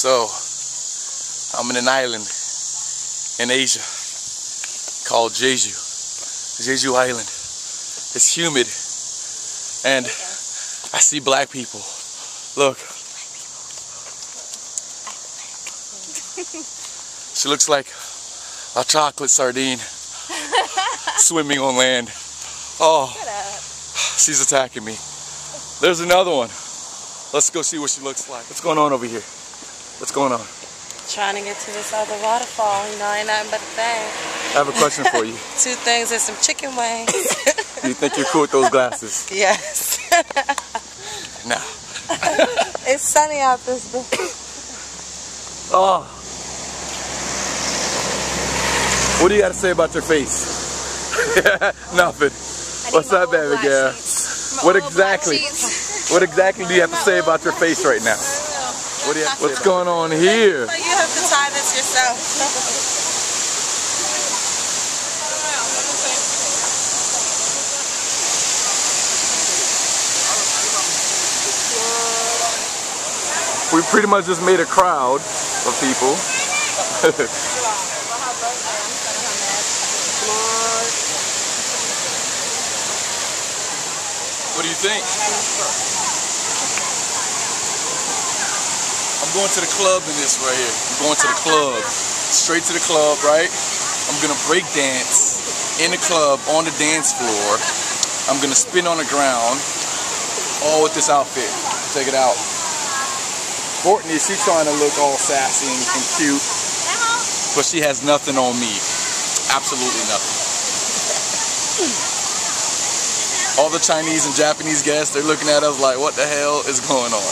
So, I'm in an island in Asia called Jeju. Jeju Island. It's humid and I see black people. Look. She looks like a chocolate sardine swimming on land. Oh, she's attacking me. There's another one. Let's go see what she looks like. What's going on over here? What's going on? Trying to get to this other waterfall. You know, ain't nothing but a thing. I have a question for you. 2 things and some chicken wings. Do you think you're cool with those glasses? Yes. Nah. It's sunny out this day. Oh. What do you got to say about your face? Nothing. What's up, baby girl? What exactly do you have to say about your face right now? What do you have what's going on here? So you have to tie this yourself. We pretty much just made a crowd of people. What do you think? I'm going to the club in this right here. I'm going to the club. Straight to the club, right? I'm going to break dance in the club on the dance floor. I'm going to spin on the ground. All with this outfit. Check it out. Courtney, she's trying to look all sassy and cute. But she has nothing on me. Absolutely nothing. All the Chinese and Japanese guests, they're looking at us like, what the hell is going on?